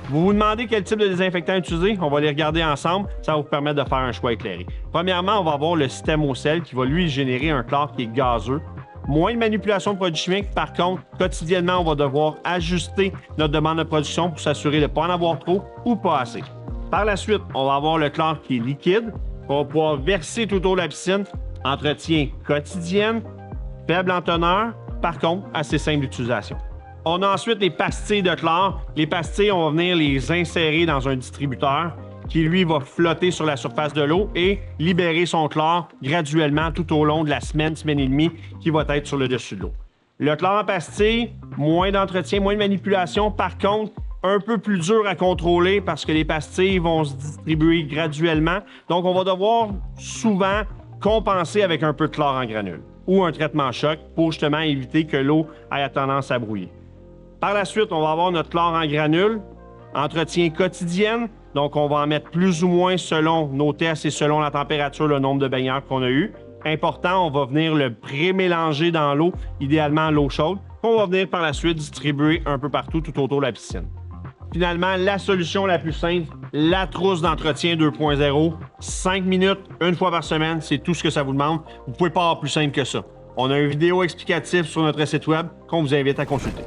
Vous vous demandez quel type de désinfectant utiliser? On va les regarder ensemble. Ça va vous permettre de faire un choix éclairé. Premièrement, on va avoir le système au sel qui va lui générer un chlore qui est gazeux. Moins de manipulation de produits chimiques. Par contre, quotidiennement, on va devoir ajuster notre demande de production pour s'assurer de ne pas en avoir trop ou pas assez. Par la suite, on va avoir le chlore qui est liquide. On va pouvoir verser tout autour de la piscine. Entretien quotidien, faible en teneur. Par contre, assez simple d'utilisation. On a ensuite les pastilles de chlore. Les pastilles, on va venir les insérer dans un distributeur qui, lui, va flotter sur la surface de l'eau et libérer son chlore graduellement tout au long de la semaine, semaine et demie qui va être sur le dessus de l'eau. Le chlore en pastille, moins d'entretien, moins de manipulation. Par contre, un peu plus dur à contrôler parce que les pastilles vont se distribuer graduellement. Donc, on va devoir souvent compenser avec un peu de chlore en granule ou un traitement choc pour justement éviter que l'eau ait tendance à brouiller. Par la suite, on va avoir notre chlore en granule, entretien quotidien. Donc, on va en mettre plus ou moins selon nos tests et selon la température, le nombre de baigneurs qu'on a eu. Important, on va venir le pré-mélanger dans l'eau, idéalement l'eau chaude. On va venir par la suite distribuer un peu partout tout autour de la piscine. Finalement, la solution la plus simple, la trousse d'entretien 2.0. 5 minutes, une fois par semaine, c'est tout ce que ça vous demande. Vous ne pouvez pas avoir plus simple que ça. On a une vidéo explicative sur notre site web qu'on vous invite à consulter.